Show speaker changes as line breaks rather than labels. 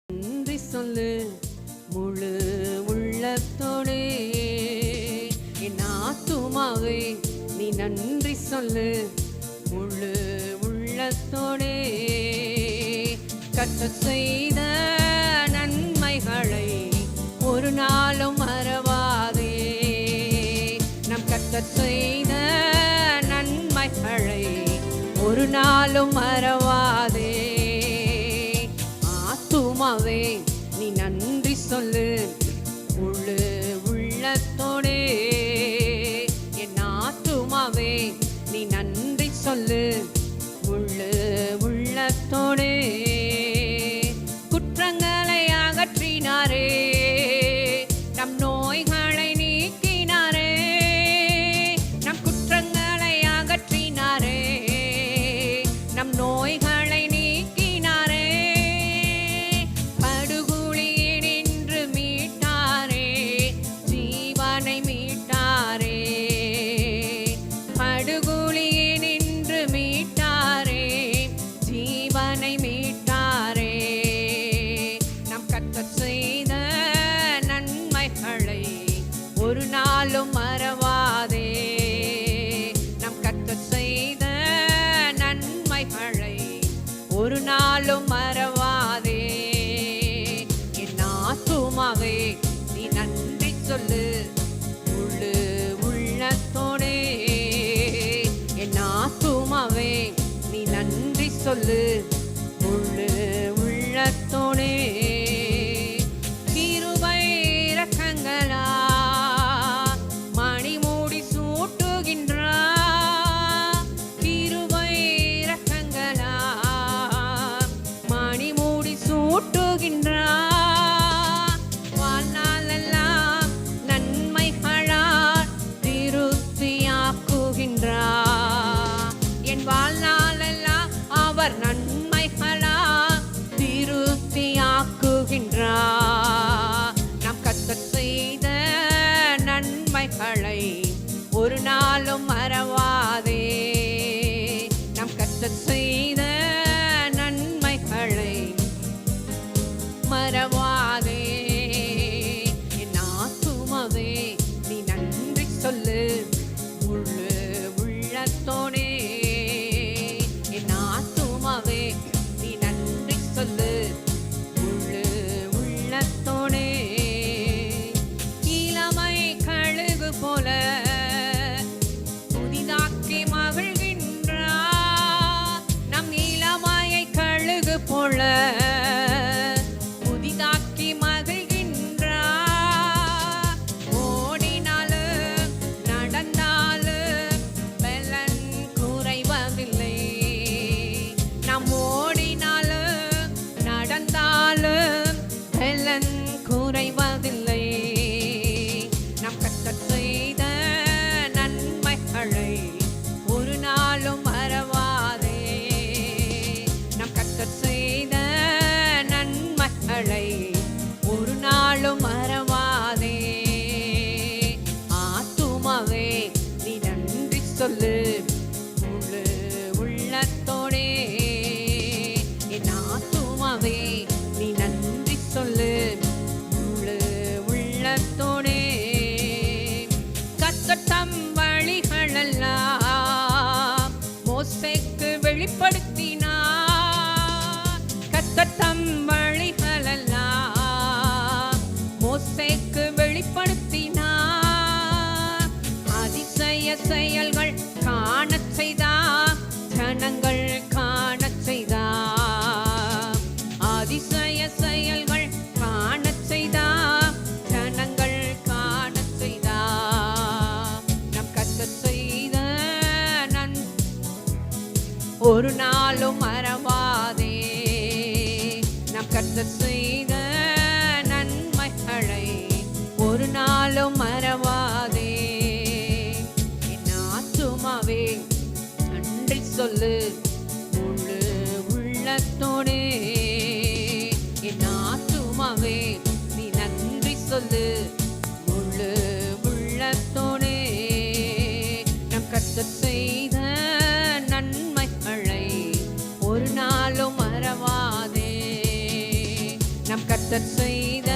நன்றி சொல்லு முழு உள்ளத்தோடே. என் ஆத்துமாவே நீ நன்றி சொல்லு முழு உள்ளத்தோடே. கர்த்தர் செய்த நன்மைகளை ஒரு நாளும் மறவாதே. நம் கர்த்தர் செய்த நன்மைகளை ஒரு நாளும் மறவாதே. ஆத்துமாவே நீ நன்றி சொல்லு முழு உள்ளத்தோடே. என் ஆத்துமாவே நீ நன்றி சொல்லு முழு உள்ளத்தோடே. குற்றங்களை அகற்றினாரே, நம் நோய்களை நீக்கினாரே. நம் குற்றங்களை அகற்றினாரே, நம் நோய்களை நீக்கினாரே. படுகுழியினின்று மீட்டாரே, ஜீவனை மீட்டாரே. படுகுழியினின்று மீட்டாரே, ஜீவனை மீட்டாரே. நம் கர்த்தர் செய்த நன்மைகளை ஒரு நாளும் மறவாதே. நம் கர்த்தர் செய்த நன்மைகளை ஒரு நாளும் மறவாதே. என் ஆத்துமாவே நீ நன்றி சொல்லு முழு உள்ளத்தோடே. என் ஆத்துமாவே நீ நன்றி சொல்லு முழு உள்ளத்தோடே. கிருபை இரக்கங்களா மணிமூடி சூட்டுகின்றார். கிருபை இரக்கங்களா மணிமூடி சூட்டுகின்றார். வாழ்நாளெல்லாம் நன்மைகளால் திருப்தியாக்குகின்றார். என் வாழ்நாளெல்லாம் அவர் நன்மைகளால் திருப்தியாக்குகின்றார். நாம் கர்த்தர் செய்த நன்மைகளை ஒரு நாளும் மறவாதே. நம் கர்த்தர் செய்த நன்மைகளை மறவாதே. என் ஆத்துமாவே நீ நன்றி சொல்லு முழு உள்ளத்தோடே. என் ஆத்துமாவே நீ நன்றி சொல்லு முழு உள்ளத்தோடே. இளமை கழுகு போல புதிதாக்கி மகிழ்கின்றார். நம் இளமையை கழுகு போல புதிதாக்கி மகிழ்கின்றார். ஓடினாலும் நடந்தாலும் பலன் குறைவதில்லை. நாம் ஓடினாலும் நடந்தாலும் பலன் குறைவதில்லை. நம் கர்த்தர் செய்த நன்மைகளை ஒரு நாளும் மறவாதே. நம் கர்த்தர் செய்த நன்மைகளை ஒரு நாளும் மறவாதே. ஆத்துமாவே நீ நன்றி சொல்லு முழு உள்ளத்தோடே. என் ஆத்துமாவே நீ நன்றி சொல்லு முழு உள்ளத்தோடே. கர்த்தர் தம் வழிகளெல்லாம் மோசேக்கு வெளிப்படுத்தினார். கர்த்தர் தம் வழிகளெல்லாம் மோசேக்கு வெளிப்படுத்தினார். அதிசய செயல்கள் காணச் செய்தார், ஜனங்கள் காணச் செய்தார். அதிசய செயல்கள் காணச் செய்தார், ஜனங்கள் காணச் செய்தார். நம் கர்த்தர் செய்த ஒரு நாளும் மறவாதே. நம் கர்த்தர் செய்த நன்மைகளை ஒரு நாளும் மறவாதே. என் ஆத்துமாவே நன்றி சொல்லு முழு உள்ளத்தோடே. என் ஆத்துமாவே நீ நன்றி சொல்லு முழு உள்ளத்தோடே. நம் கர்த்தர் செய்த நன்மைகளை ஒரு நாளும் மறவாதே. நம் கர்த்தர் செய்த